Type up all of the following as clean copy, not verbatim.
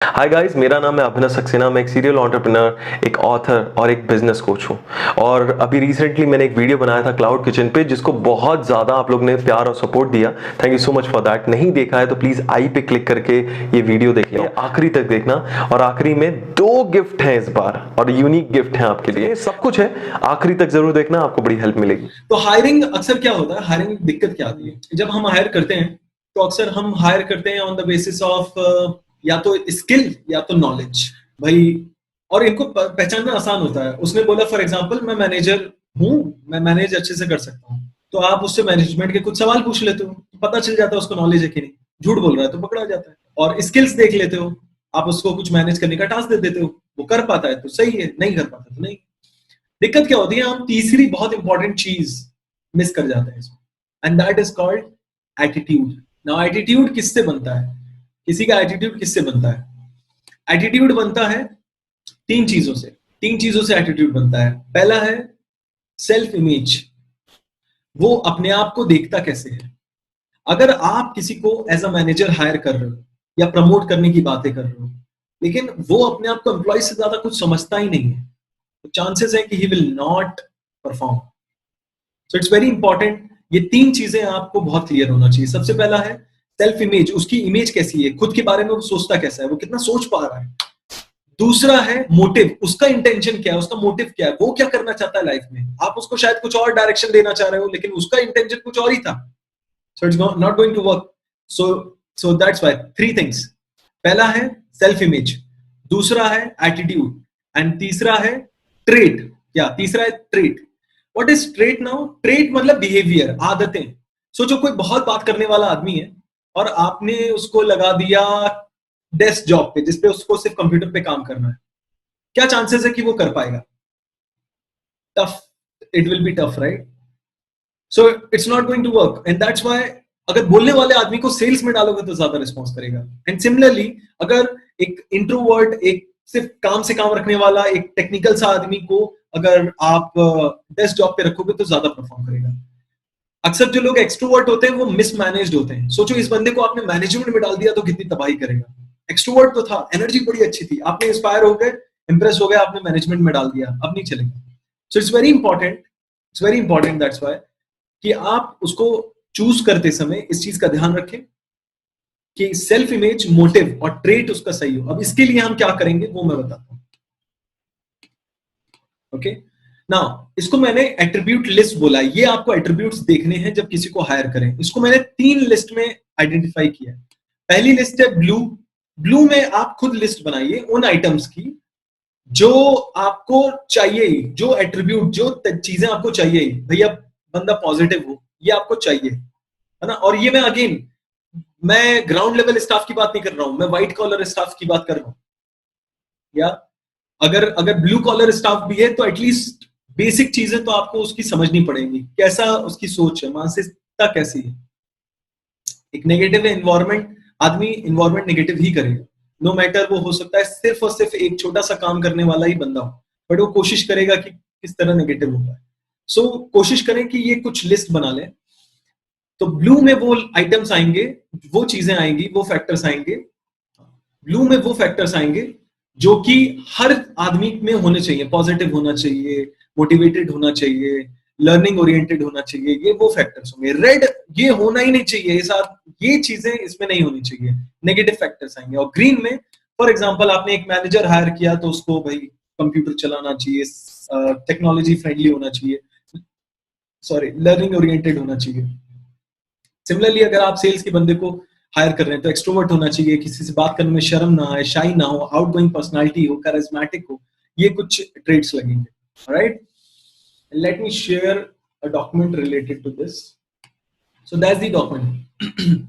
Hi guys, मेरा नाम है अभिनव सक्सेना। मैं एक सीरियल एंटरप्रेन्योर, एक ऑथर और एक बिजनेस कोच हूँ। और अभी रिसेंटली मैंने एक वीडियो बनाया था क्लाउड किचन पे, जिसको बहुत ज़्यादा आप लोग ने प्यार और सपोर्ट दिया। Thank you so much for that. नहीं देखा है तो प्लीज़ आई पे क्लिक करके ये वीडियो देखिए, आखिरी तक देखना। और आखिरी में 2 गिफ्ट हैं इस बार, और यूनिक गिफ्ट हैं आपके लिए। सब कुछ है, आखिरी तक जरूर देखना, आपको बड़ी हेल्प मिलेगी। तो हायरिंग अक्सर क्या होता है, हायरिंग में दिक्कत क्या आती है जब हम हायर करते हैं, तो अक्सर हम हायर करते हैं ऑन द बेसिस ऑफ या तो स्किल या तो नॉलेज भाई। और इनको पहचानना आसान होता है। उसने बोला फॉर एग्जांपल मैं मैनेजर हूँ, मैं मैनेज अच्छे से कर सकता हूँ, तो आप उससे मैनेजमेंट के कुछ सवाल पूछ लेते हो, तो पता चल जाता है उसको नॉलेज है कि नहीं। झूठ बोल रहा है तो पकड़ा जाता है। और स्किल्स देख लेते हो, आप उसको कुछ मैनेज करने का टास्क दे देते हो, वो कर पाता है तो सही है, नहीं कर पाता तो नहीं। दिक्कत क्या होती है, हम तीसरी बहुत इंपॉर्टेंट चीज मिस कर जाते हैं इसमें, and that is called attitude. Now attitude किससे बनता है, किसी का एटीट्यूड किससे बनता है? एटीट्यूड बनता है तीन चीजों से। तीन चीजों से एटीट्यूड बनता है। पहला है सेल्फ इमेज, वो अपने आप को देखता कैसे है। अगर आप किसी को एज अ मैनेजर हायर कर रहे हो या प्रमोट करने की बातें कर रहे हो, लेकिन वो अपने आप को एम्प्लॉय से ज्यादा कुछ समझता ही नहीं है, तो चांसेस है कि he will not perform. So it's very important, ये तीन चीजें आपको बहुत क्लियर होना चाहिए। सबसे पहला है सेल्फ इमेज, उसकी इमेज कैसी है, खुद के बारे में वो सोचता कैसा है, वो कितना सोच पा रहा है। दूसरा है मोटिव, उसका इंटेंशन क्या है, उसका मोटिव क्या है, वो क्या करना चाहता है लाइफ में। आप उसको शायद कुछ और डायरेक्शन देना चाह रहे हो, लेकिन उसका इंटेंशन कुछ और ही था। So it's not going to work. So so that's why three things. पहला है सेल्फ इमेज, दूसरा है एटीट्यूड, एंड तीसरा है ट्रेट। क्या तीसरा है? Trait. What is trait? Now trait मतलब बिहेवियर, आदतें। सोचो कोई बहुत बात करने वाला आदमी है, और आपने उसको लगा दिया डेस्क जॉब पे, जिसपे उसको सिर्फ कंप्यूटर पे काम करना है। क्या चांसेस है कि वो कर पाएगा? Tough, it will be tough, right? So it's not going to work, and that's why अगर बोलने वाले आदमी को सेल्स में डालोगे तो ज्यादा रिस्पॉन्स करेगा। एंड सिमिलरली अगर एक इंट्रोवर्ट, एक सिर्फ काम से काम रखने वाला, एक टेक्निकल सा आदमी को अगर आप डेस्क जॉब पे रखोगे तो ज्यादा परफॉर्म करेगा। अक्सर जो लोग एक्सट्रोवर्ट होते हैं वो मिसमैनेज्ड होते हैं। सोचो इस बंदे को आपने मैनेजमेंट में डाल दिया तो कितनी तबाही करेगा। एक्सट्रोवर्ट तो था, एनर्जी बड़ी अच्छी थी, आपने इंस्पायर हो गए, इंप्रेस हो गए, आपने मैनेजमेंट में डाल दिया, अब नहीं चलेगा। So it's very important, it's very important that's why कि आप उसको चूज करते समय इस चीज का ध्यान रखें कि सेल्फ इमेज, मोटिव और ट्रेट उसका सही हो। अब इसके लिए हम क्या करेंगे वो मैं बताता हूं। ओके, नाउ इसको मैंने एट्रीब्यूट लिस्ट बोला। ये आपको एट्रीब्यूट्स देखने हैं जब किसी को हायर करें। इसको मैंने तीन लिस्ट में आइडेंटिफाई किया है। पहली लिस्ट है ब्लू। ब्लू में आप खुद लिस्ट बनाइए उन आइटम्स की जो आपको चाहिए, जो एट्रीब्यूट, जो चीजें आपको चाहिए। भैया बंदा पॉजिटिव हो, ये आपको चाहिए, है ना। और ये मैं अगेन, मैं ग्राउंड लेवल स्टाफ की बात नहीं कर रहा हूं, मैं व्हाइट कॉलर स्टाफ की बात कर रहा हूं। या अगर अगर ब्लू कॉलर स्टाफ भी है तो एटलीस्ट बेसिक चीजें तो आपको उसकी समझनी पड़ेगी। कैसा उसकी सोच है, मानसिकता कैसी है। एक नेगेटिव एनवायरमेंट, आदमी एनवायरमेंट नेगेटिव ही करेगा। नो मैटर, वो हो सकता है सिर्फ और सिर्फ एक छोटा सा काम करने वाला ही बंदा हो, बट वो कोशिश करेगा कि किस तरह नेगेटिव होगा। सो कोशिश करें कि ये कुछ लिस्ट बना लें। तो ब्लू में वो आइटम्स आएंगे, वो चीजें आएंगी, वो फैक्टर्स आएंगे। ब्लू में वो फैक्टर्स आएंगे जो कि हर आदमी में होने चाहिए। पॉजिटिव होना चाहिए, मोटिवेटेड होना चाहिए, लर्निंग ओरिएंटेड होना चाहिए, ये वो फैक्टर्स होंगे। रेड, ये होना ही नहीं चाहिए, ये साथ ये चीजें इसमें नहीं होनी चाहिए, नेगेटिव फैक्टर्स आएंगे। और ग्रीन में फॉर एग्जांपल आपने एक मैनेजर हायर किया तो उसको भाई कंप्यूटर चलाना चाहिए, टेक्नोलॉजी फ्रेंडली होना चाहिए, सॉरी लर्निंग ओरिएंटेड होना चाहिए। सिमिलरली अगर आप सेल्स के बंदे को हायर कर रहे हैं तो एक्सट्रोवर्ट होना चाहिए, किसी से बात करने में शर्म ना आए, शाई ना हो, आउटगोइंग पर्सनालिटी हो, करिज्मेटिक हो। ये कुछ ट्रेड्स लगेंगे। Right, let me share a document related to this. So that's the document.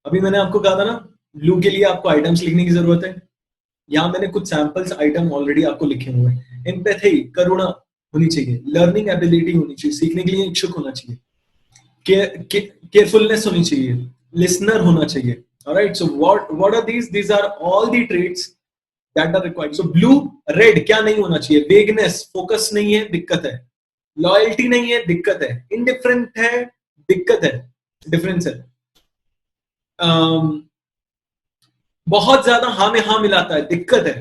अभी मैंने आपको कहा था ना, ब्लू के लिए आपको आइटम्स लिखने की जरूरत है। यहाँ मैंने कुछ सैंपल्स आइटम ऑलरेडी आपको लिखे हुए हैं। एम्पैथी, करुणा होनी चाहिए, लर्निंग एबिलिटी होनी चाहिए, सीखने के लिए इच्छुक होना चाहिए, केयरफुलनेस होनी चाहिए, लिसनर होना चाहिए। Alright, so what are these are all the traits that are required. So blue, red क्या नहीं होना चाहिए? वेगनेस, फोकस नहीं है, दिक्कत है। लॉयल्टी नहीं है, दिक्कत है। इनडिफरेंट है, दिक्कत है, डिफरेंस है। बहुत ज्यादा हाँ में हाँ मिलाता है, दिक्कत है।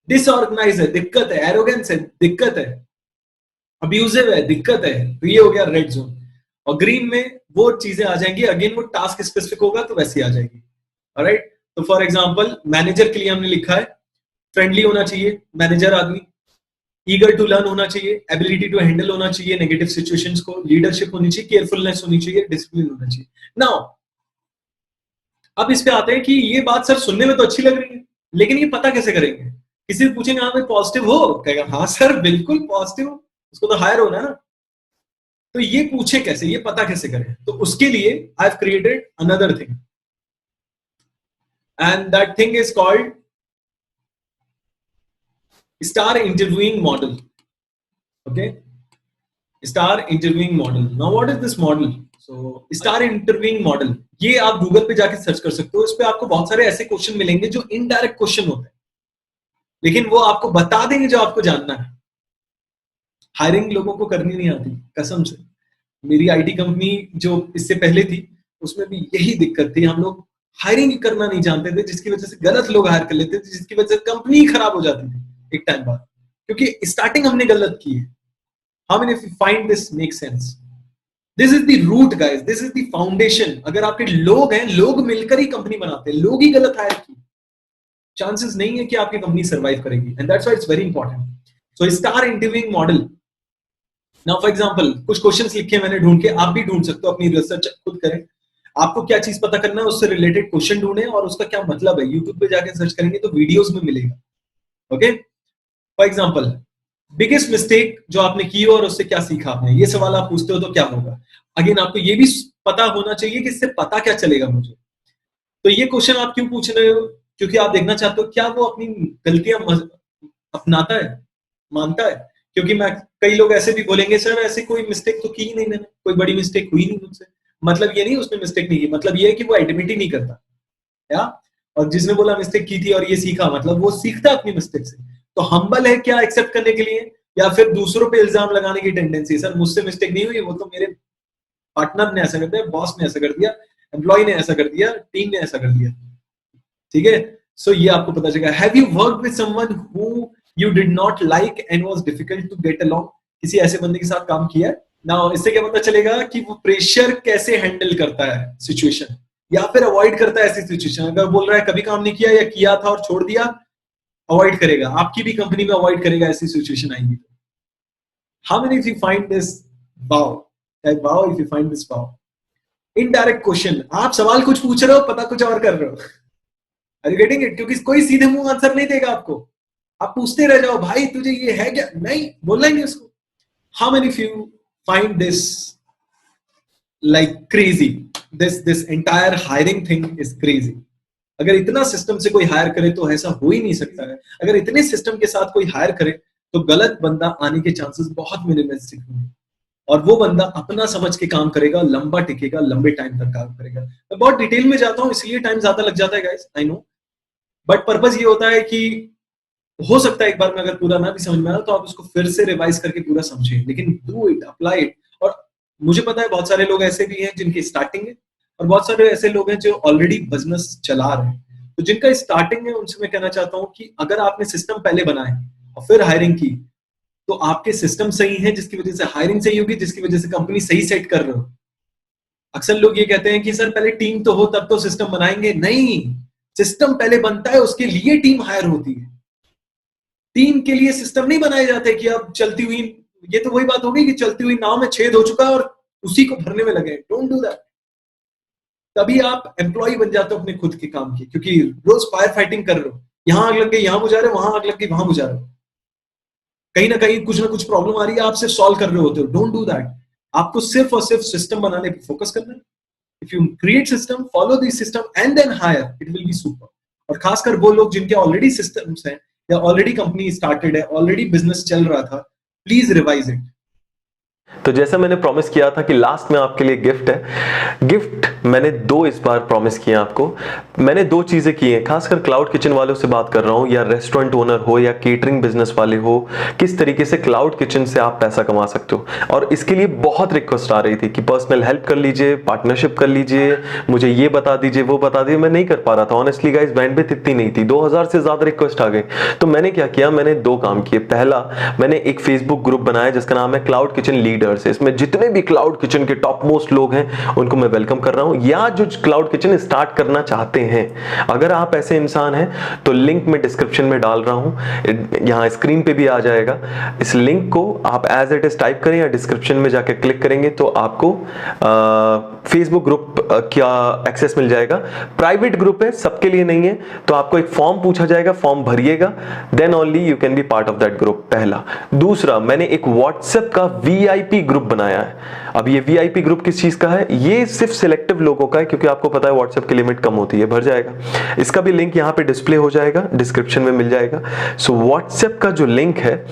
डिसऑर्गेनाइज है, दिक्कत है। एरोगेंस है, दिक्कत है। अब्यूजिव है, दिक्कत है। तो ये हो गया रेड जोन। और ग्रीन में वो चीजें आ जाएंगी, अगेन वो टास्क स्पेसिफिक होगा तो वैसी आ जाएगी। ऑलराइट, तो फॉर एग्जांपल मैनेजर के लिए हमने लिखा है फ्रेंडली होना चाहिए मैनेजर आदमी, ईगर टू लर्न होना चाहिए, एबिलिटी टू हैंडल होना चाहिए नेगेटिव सिचुएशंस को, लीडरशिप होनी चाहिए, केयरफुलनेस होनी चाहिए, डिसिप्लिन होना चाहिए। नाउ अब इस पे आते हैं कि ये बात सर सुनने में तो अच्छी लग रही है, लेकिन ये पता कैसे करेंगे? किसी से पूछेंगे हाँ भाई पॉजिटिव हो, कहेगा हाँ सर बिल्कुल पॉजिटिव हो, उसको तो हायर होना है ना। तो ये पूछे कैसे, ये पता कैसे करें? तो उसके लिए I have created another thing, and that thing is called star interviewing model. Okay, star interviewing model. Now what is this model? So star interviewing model, ये आप गूगल पे जाके सर्च कर सकते हो। इस पे आपको बहुत सारे ऐसे क्वेश्चन मिलेंगे जो इनडायरेक्ट क्वेश्चन होते हैं, लेकिन वो आपको बता देंगे जो आपको जानना है। हायरिंग लोगों को करनी नहीं आती, कसम से। मेरी आईटी कंपनी जो इससे पहले थी, उसमें भी यही दिक्कत थी। हम लोग हायरिंग करना नहीं जानते थे, जिसकी वजह से गलत लोग हायर कर लेते थे, जिसकी वजह से कंपनी खराब हो जाती थी एक टाइम बाद, क्योंकि स्टार्टिंग हमने गलत की है। How many of you find this make sense? This is the root guys, this is the foundation. अगर आपके लोग हैं, लोग मिलकर ही कंपनी बनाते हैं, लोग ही गलत हायर की, चांसेस नहीं है कि आपकी कंपनी सर्वाइव करेगी। And that's why it's very important. So star interviewing model. Now for example कुछ क्वेश्चंस लिखे मैंने ढूंढ के, आप भी ढूंढ सकते हो, अपनी रिसर्च खुद करें। आपको क्या चीज पता करना है, उससे रिलेटेड क्वेश्चन ढूंढें और उसका क्या मतलब है। यूट्यूब पे जाके सर्च करेंगे तो वीडियोस में मिलेगा। Okay, for example biggest mistake जो आपने की हो और उससे क्या सीखा आपने, ये सवाल आप पूछते हो तो क्या होगा? अगेन आपको ये भी पता होना चाहिए कि इससे पता क्या चलेगा मुझे। तो ये क्वेश्चन आप क्यों पूछ रहे हो? क्योंकि आप देखना चाहते हो क्या वो अपनी गलतियां अपनाता है, मानता है। क्योंकि मैं, कई लोग ऐसे भी बोलेंगे सर ऐसे कोई मिस्टेक तो की ही नहीं मैंने, कोई बड़ी मिस्टेक हुई नहीं मुझसे। मतलब ये नहीं उसने मिस्टेक नहीं की, मतलब ये है कि वो एडमिट ही नहीं करता, या। और जिसने बोला मिस्टेक की थी और ये सीखा, मतलब वो सीखता अपनी मिस्टेक से। तो हम्बल है क्या एक्सेप्ट करने के लिए, या फिर दूसरों पे इल्जाम लगाने की टेंडेंसी? सर मुझसे मिस्टेक नहीं हुई, वो तो मेरे पार्टनर ने ऐसा कर दिया, बॉस ने ऐसा कर दिया, एम्प्लॉय ने ऐसा कर दिया, टीम ने ऐसा कर दिया। ठीक है, सो ये आपको पता चलेगा। Have you worked with someone who you did not like and was difficult to get along? किसी ऐसे बंदे के साथ काम किया है? नाउ इससे क्या पता चलेगा कि वो प्रेशर कैसे हैंडल करता है सिचुएशन, या फिर अवॉइड करता है ऐसी सिचुएशन। अगर बोल रहा है कभी काम नहीं किया या किया था और छोड़ दिया, अवॉइड करेगा, आपकी भी कंपनी में अवॉइड करेगा ऐसी सिचुएशन आएगी। How many if you find this wow, wow if you find this wow. Indirect question, आप सवाल कुछ पूछ रहे हो, पता कुछ और कर रहे हो। Are you getting it? क्योंकि कोई सीधे मुंह आंसर नहीं देगा आपको, आप पूछते रह जाओ भाई तुझे ये है क्या, नहीं बोलना ही नहीं उसको। How many of you find this like crazy? This entire hiring thing is crazy. अगर इतना सिस्टम से कोई हायर करे तो ऐसा हो ही नहीं सकता है। अगर इतने सिस्टम के साथ कोई हायर करे तो गलत बंदा आने के चांसेस बहुत मिनिमलिस्टिक होंगे, और वो बंदा अपना समझ के काम करेगा, लंबा टिकेगा, लंबे टाइम तक काम करेगा। मैं बहुत डिटेल में जाता हूँ इसलिए टाइम ज्यादा लग जाता है guys, I know, but purpose ये होता है कि हो सकता है एक बार में अगर पूरा ना भी समझ में आया तो आप उसको फिर से रिवाइज करके पूरा समझें, लेकिन डू इट, अप्लाई इट। और मुझे पता है बहुत सारे लोग ऐसे भी हैं जिनकी स्टार्टिंग है, और बहुत सारे ऐसे लोग हैं जो ऑलरेडी बिजनेस चला रहे हैं। तो जिनका स्टार्टिंग है उनसे मैं कहना चाहता हूं कि अगर आपने सिस्टम पहले बनाए और फिर हायरिंग की, तो आपके सिस्टम सही है जिसकी वजह से हायरिंग सही होगी, जिसकी वजह से कंपनी सही सेट कर रहे हो। अक्सर लोग ये कहते हैं कि सर पहले टीम तो हो तब तो सिस्टम बनाएंगे। नहीं, सिस्टम पहले बनता है, उसके लिए टीम हायर होती है। टीम के लिए सिस्टम नहीं बनाए जाते कि अब चलती हुई, ये तो वही बात हो गई कि चलती हुई नाव में छेद हो चुका है और उसी को भरने में लगे। Don't do that. तभी आप एम्प्लॉय बन जाते हो अपने खुद के काम की, क्योंकि रोज फायर फाइटिंग कर रहे हो, यहां आग लग गई यहां बुझा रहे हो, वहां आग लग गई वहां बुझा रहे हो, कहीं ना कहीं कुछ ना कुछ प्रॉब्लम आ रही है, आप सिर्फ सॉल्व कर रहे होते हो। Don't do that. आपको सिर्फ और सिर्फ सिस्टम बनाने पर फोकस करना है। If you create system, follow this system and then hire, it will be super. और खासकर वो लोग जिनके ऑलरेडी सिस्टम्स हैं या ऑलरेडी कंपनी स्टार्टेड है, ऑलरेडी बिजनेस चल रहा था, प्लीज रिवाइज इट। तो जैसा मैंने प्रॉमिस किया था कि लास्ट में आपके लिए गिफ्ट है, गिफ्ट मैंने 2 इस बार प्रॉमिस किए आपको। मैंने 2 चीजें की हैं, खासकर क्लाउड किचन वालों से बात कर रहा हूं, या रेस्टोरेंट ओनर हो या केटरिंग बिजनेस वाले हो, किस तरीके से क्लाउड किचन से आप पैसा कमा सकते हो। और इसके लिए बहुत रिक्वेस्ट आ रही थी कि पर्सनल हेल्प कर लीजिए, पार्टनरशिप कर लीजिए, मुझे ये बता दीजिए, वो बता दीजिए। मैं नहीं कर पा रहा था ऑनेस्टली गाइस, बैंडविड्थ इतनी नहीं थी, 2000 से ज्यादा रिक्वेस्ट आ गई। तो मैंने क्या किया, मैंने 2 काम किए। पहला, मैंने एक फेसबुक ग्रुप बनाया जिसका नाम है क्लाउड किचन लीडर्स। इसमें जितने भी क्लाउड किचन के टॉप मोस्ट लोग हैं उनको मैं वेलकम कर रहा हूं, या जो क्लाउड किचन स्टार्ट करना चाहते हैं। अगर आप ऐसे इंसान हैं तो लिंक मैं डिस्क्रिप्शन में डाल रहा हूं, यहां स्क्रीन पे भी आ जाएगा। इस लिंक को आप एज इट इज टाइप करें या डिस्क्रिप्शन में जाकर क्लिक करेंगे तो आपको फेसबुक ग्रुप का एक्सेस मिल जाएगा। प्राइवेट ग्रुप है, सबके लिए नहीं है। तो आपको एक फॉर्म पूछा जाएगा, फॉर्म भरिएगा, then only you can be part of that group. पहला। दूसरा, मैंने एक व्हाट्सएप का वीआईपी ग्रुप बनाया है। अब ये वीआईपी ग्रुप किस चीज का है, ये सिर्फ सिलेक्टिव लोगों का है, क्योंकि आपको पता है व्हाट्सएप की लिमिट कम होती है, भर जाएगा। इसका भी लिंक यहां पे डिस्प्ले हो जाएगा, डिस्क्रिप्शन में मिल जाएगा। सो व्हाट्सएप का जो लिंक है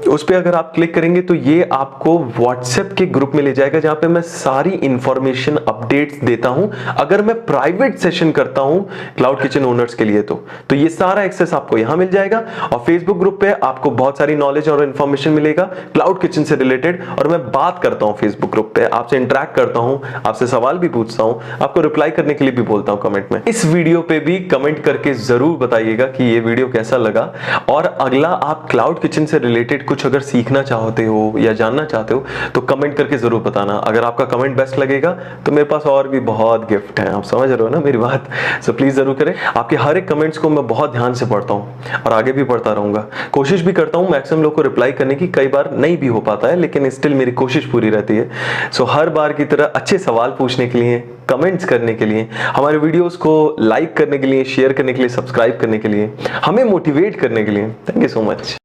उस पे अगर आप क्लिक करेंगे तो ये आपको व्हाट्सएप के ग्रुप में ले जाएगा, जहां पे मैं सारी इंफॉर्मेशन अपडेट्स देता हूं। अगर मैं प्राइवेट सेशन करता हूं क्लाउड किचन ओनर्स के लिए तो ये सारा एक्सेस आपको यहां मिल जाएगा। और फेसबुक ग्रुप पे आपको बहुत सारी नॉलेज और इंफॉर्मेशन मिलेगा क्लाउड किचन से रिलेटेड। और मैं बात करता हूं फेसबुक ग्रुप पे, आपसे इंटरेक्ट करता हूं, आपसे सवाल भी पूछता हूं, आपको रिप्लाई करने के लिए भी बोलता हूं कमेंट में। इस वीडियो पे भी कमेंट करके जरूर बताइएगा कि ये वीडियो कैसा लगा। और अगला, आप क्लाउड किचन से रिलेटेड कुछ अगर सीखना चाहते हो या जानना चाहते हो तो कमेंट करके जरूर बताना। अगर आपका कमेंट बेस्ट लगेगा तो मेरे पास और भी बहुत गिफ्ट हैं, आप समझ रहे हो ना मेरी बात। सो प्लीज जरूर करें। आपके हर एक कमेंट्स को मैं बहुत ध्यान से पढ़ता हूं और आगे भी पढ़ता रहूंगा। कोशिश भी करता हूं मैक्सिमम लोग को रिप्लाई करने की, कई बार नहीं भी हो पाता है, लेकिन स्टिल मेरी कोशिश पूरी रहती है। सो हर बार की तरह अच्छे सवाल पूछने के लिए, कमेंट्स करने के लिए, हमारे वीडियोस को लाइक करने के लिए, शेयर करने के लिए, सब्सक्राइब करने के लिए, हमें मोटिवेट करने के लिए, थैंक यू सो मच।